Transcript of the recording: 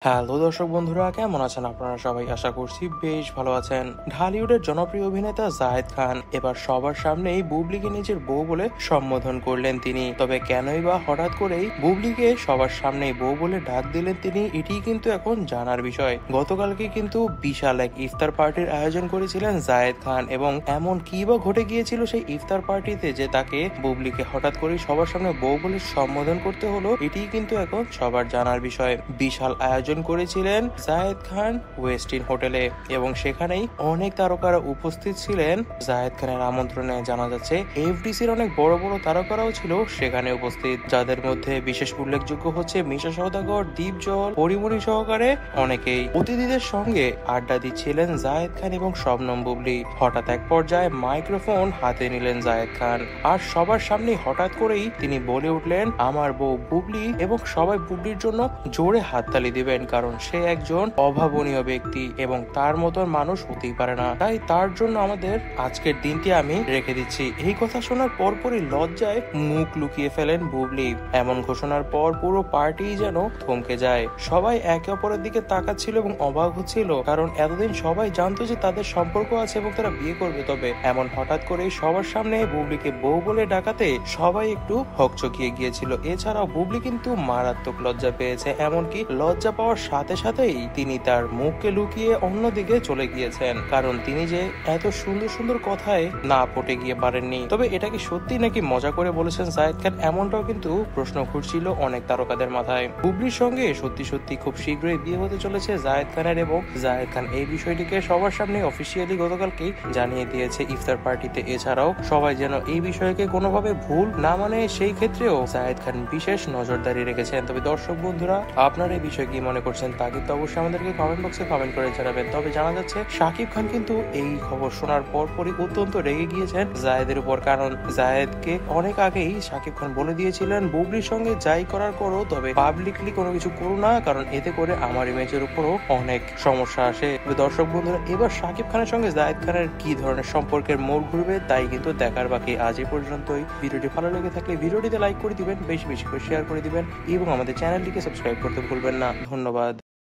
Hello দর্শক বন্ধুরা, কেমন আছেন আপনারা সবাই? আশা করছি বেশ ভালো আছেন। ঢালিউডের জনপ্রিয় অভিনেতা জায়েদ খান এবার সবার সামনেই বুবলিকে নিজের বউ বলে সম্বোধন করলেন তিনি। তবে কেনই বা হঠাৎ করেই বুবলিকে সবার সামনেই বউ বলে ডাক দিলেন তিনি, এটি কিন্তু এখন জানার বিষয়। গতকালকে কিন্তু বিশাল এক ইফতার পার্টির আয়োজন করেছিলেন জায়েদ খান, এবং এমন কি বা ঘটে গিয়েছিল সেই ইফতার পার্টিতে যে তাকে বুবলিকে হঠাৎ করেই সবার সামনে বউ বলে সম্বোধন করতে হলো, এটি কিন্তু এখন সবার জানার বিষয়। বিশাল আয়োজন করেছিলেন জায়েদ খান ওয়েস্টিন হোটেলে, এবং সেখানেই অনেক তারকারা উপস্থিত ছিলেন। জায়েদ খানের আমন্ত্রণে জানা যাচ্ছে এফডিসির অনেক বড় বড় তারকারাও ছিল সেখানে উপস্থিত, যাদের মধ্যে বিশেষ উল্লেখযোগ্য হচ্ছে মিশা সওদাগর, দীপজল, পরিমণি সহকারে অনেকেই। অতিথিদের সঙ্গে আড্ডা দিচ্ছিলেন জায়েদ খান এবং শবনম বুবলি। হঠাৎ এক পর্যায়ে মাইক্রোফোন হাতে নিলেন জায়েদ খান, আর সবার সামনে হঠাৎ করেই তিনি বলে উঠলেন, আমার বউ বুবলি, এবং সবাই বুবলির জন্য জোরে হাততালি দিবেন, কারণ সে একজন অভাবনীয় ব্যক্তি এবং তার মতন মানুষ হতেই পারে না, তাই তার জন্য আমাদের আজকের দিনটি আমি রেখে দিচ্ছি। এই কথা শোনার পরপরই লজ্জায় মুখ লুকিয়ে ফেলেন বুবলি। এমন ঘোষণার পর পুরো পার্টি যেন থমকে যায়। সবাই একে অপরের দিকে তাকাচ্ছিল এবং অবাক হচ্ছিল, কারণ এতদিন সবাই জানতো যে তাদের সম্পর্ক আছে এবং তারা বিয়ে করবে। তবে এমন হঠাৎ করে সবার সামনে বুবলিকে বউ বলে ডাকাতে সবাই একটু হকচকিয়ে গিয়েছিল। এছাড়াও বুবলি কিন্তু মারাত্মক লজ্জা পেয়েছে, এমনকি লজ্জা পাওয়ার সাথে সাথেই তিনি তার মুখকে লুকিয়ে অন্যদিকে চলে গিয়েছেন, কারণ তিনি যে এত সুন্দর সুন্দর কথায় না পটে গিয়ে পারেননি। তবে এটা কি সত্যি নাকি মজা করে বলেছেন জায়েদ খান, এমনটাও কিন্তু প্রশ্ন ঘুরছিল অনেক তারকাদের মাথায়। বুবলির সঙ্গে সত্যি সত্যি খুব শীঘ্রই বিয়ে হতে চলেছে জায়েদ খানের, এবং জায়েদ খান এই বিষয়টিকে সবার সামনে অফিসিয়ালি গতকালকেই জানিয়ে দিয়েছে ইফতার পার্টিতে। এছাড়াও সবাই যেন এই বিষয়কে কোনোভাবে ভুল না মানে, সেই ক্ষেত্রেও জায়েদ খান বিশেষ নজরদারি রেখেছেন। তবে দর্শক বন্ধুরা, আপনার এই বিষয়ে কি মনে করছেন তা কিন্তু অবশ্যই আমাদেরকে কমেন্ট বক্সে কমেন্ট করে জানাবেন। তবে জানা যাচ্ছে শাকিব খান কিন্তু এই খবর শোনার পরপরই অত্যন্ত রেগে গিয়েছেন জায়েদের উপর, কারণ জায়েদকে অনেক আগেই শাকিব খান বলে দিয়েছিলেন বুবলির সঙ্গে যাই করার করো, তবে পাবলিকলি কোনো কিছু করো না, কারণ এতে করে আমার ইমেজের উপরও অনেক সমস্যা আসে। দর্শক বন্ধুরা, এবার শাকিব খানের সঙ্গে জায়েদ খানের কি ধরনের সম্পর্কের মোড় ঘুরবে তাই কিন্তু দেখার বাকি। আজ এই পর্যন্তই। ভিডিওটি ভালো লেগে থাকলে ভিডিওটিতে লাইক করে দিবেন, বেশি বেশি করে শেয়ার করে দিবেন, এবং আমাদের চ্যানেলটিকে সাবস্ক্রাইব করতে ভুলবেন না। ধন্যবাদ।